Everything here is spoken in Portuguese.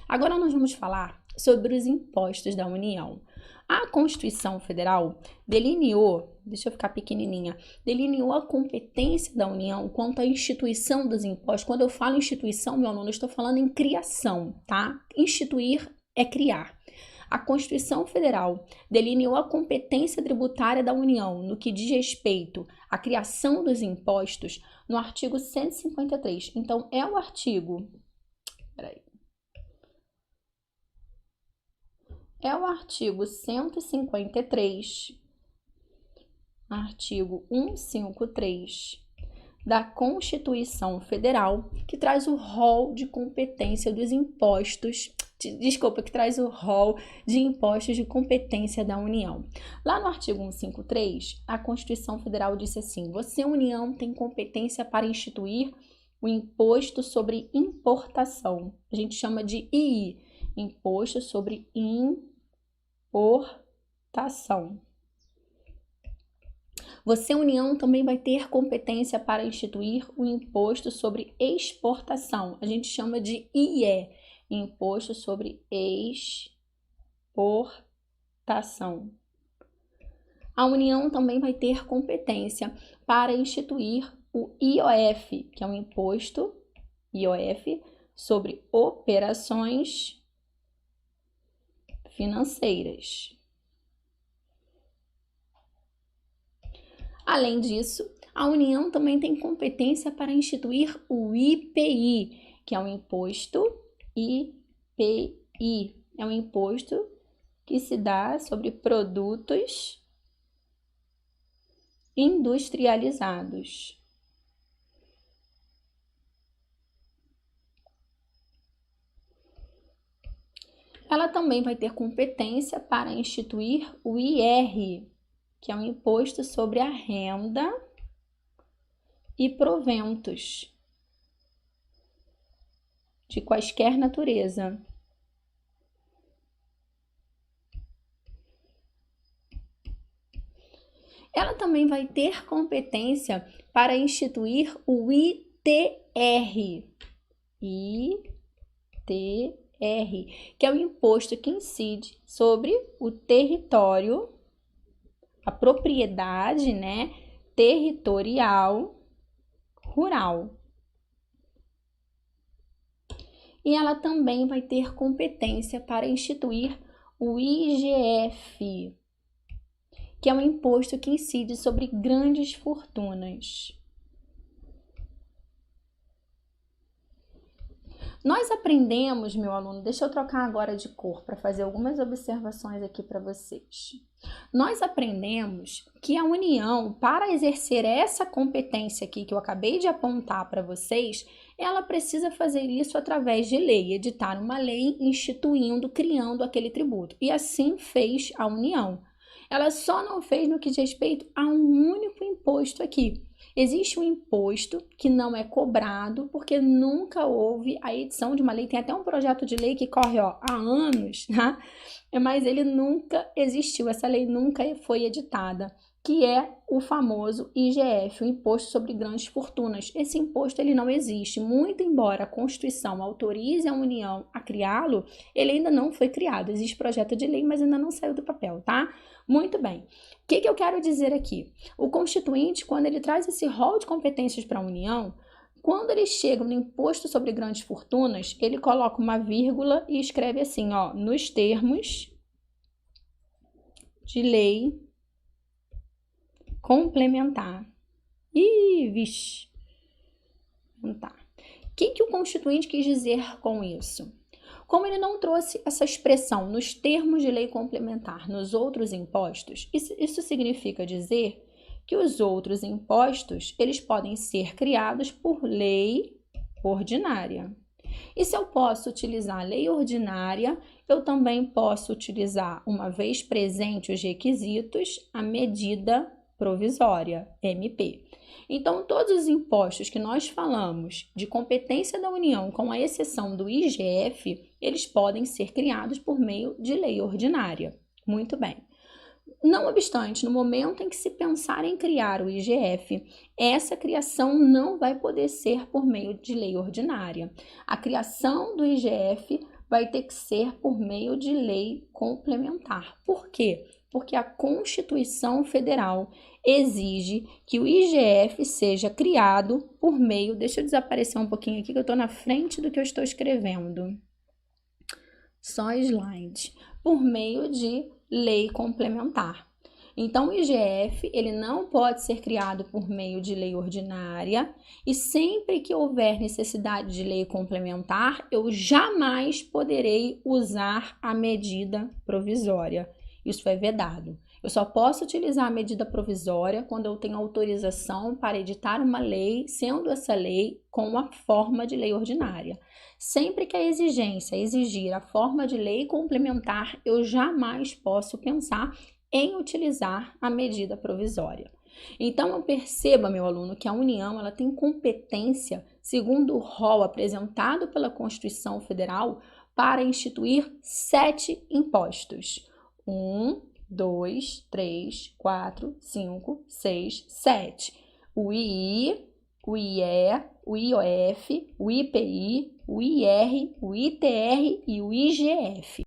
Agora nós vamos falar sobre os impostos da União. A Constituição Federal delineou, deixa eu ficar pequenininha, delineou a competência da União quanto à instituição dos impostos. Quando eu falo instituição, meu aluno, eu estou falando em criação, tá? Instituir é criar. A Constituição Federal delineou a competência tributária da União no que diz respeito à criação dos impostos no artigo 153. Então, é o artigo... É o artigo 153, artigo 153 da Constituição Federal, que traz o rol de competência dos impostos, que traz o rol de impostos de competência da União. Lá no artigo 153, a Constituição Federal disse assim: você, União, tem competência para instituir o imposto sobre importação. A gente chama de II, Imposto sobre Importação. Você, União, também vai ter competência para instituir o imposto sobre exportação. A gente chama de IE, Imposto sobre Exportação. A União também vai ter competência para instituir o IOF, que é um imposto, IOF, sobre operações financeiras. Além disso, a União também tem competência para instituir o IPI, que é um imposto, IPI, é um imposto que se dá sobre produtos industrializados. Ela também vai ter competência para instituir o IR, que é um imposto sobre a renda e proventos de quaisquer natureza. Ela também vai ter competência para instituir o ITR, que é o imposto que incide sobre o território, a propriedade, né, territorial rural. E ela também vai ter competência para instituir o IGF, que é um imposto que incide sobre grandes fortunas. Nós aprendemos, meu aluno, deixa eu trocar agora de cor para fazer algumas observações aqui para vocês. Nós aprendemos que a União, para exercer essa competência aqui que eu acabei de apontar para vocês, ela precisa fazer isso através de lei, editar uma lei instituindo, criando aquele tributo. E assim fez a União. Ela só não fez no que diz respeito a um único imposto aqui. Existe um imposto que não é cobrado porque nunca houve a edição de uma lei. Tem até um projeto de lei que corre há anos, né? Mas ele nunca existiu, essa lei nunca foi editada, que é o famoso IGF, o Imposto sobre Grandes Fortunas. Esse imposto ele não existe, muito embora a Constituição autorize a União a criá-lo, ele ainda não foi criado. Existe projeto de lei, mas ainda não saiu do papel, tá? Muito bem. O que eu quero dizer aqui? O Constituinte, quando ele traz esse rol de competências para a União, quando ele chega no imposto sobre grandes fortunas, ele coloca uma vírgula e escreve assim, ó, nos termos de lei complementar. Ih, vixe. Tá. O que o Constituinte quis dizer com isso? Como ele não trouxe essa expressão nos termos de lei complementar nos outros impostos, isso significa dizer que os outros impostos, eles podem ser criados por lei ordinária. E se eu posso utilizar a lei ordinária, eu também posso utilizar, uma vez presente os requisitos, a medida provisória, MP. Então, todos os impostos que nós falamos de competência da União, com a exceção do IGF, eles podem ser criados por meio de lei ordinária. Muito bem. Não obstante, no momento em que se pensar em criar o IGF, essa criação não vai poder ser por meio de lei ordinária. A criação do IGF vai ter que ser por meio de lei complementar. Por quê? Porque a Constituição Federal exige que o IGF seja criado por meio... Deixa eu desaparecer um pouquinho aqui que eu estou na frente do que eu estou escrevendo. Só slide. Por meio de lei complementar. Então, o IGF, ele não pode ser criado por meio de lei ordinária e sempre que houver necessidade de lei complementar, eu jamais poderei usar a medida provisória. Isso é vedado. Eu só posso utilizar a medida provisória quando eu tenho autorização para editar uma lei, sendo essa lei com a forma de lei ordinária. Sempre que a exigência exigir a forma de lei complementar, eu jamais posso pensar em utilizar a medida provisória. Então, eu perceba, meu aluno, que a União ela tem competência, segundo o rol apresentado pela Constituição Federal, para instituir 7 impostos. 1, 2, 3, 4, 5, 6, 7. O II, o IE, o IOF, o IPI, o IR, o ITR e o IGF.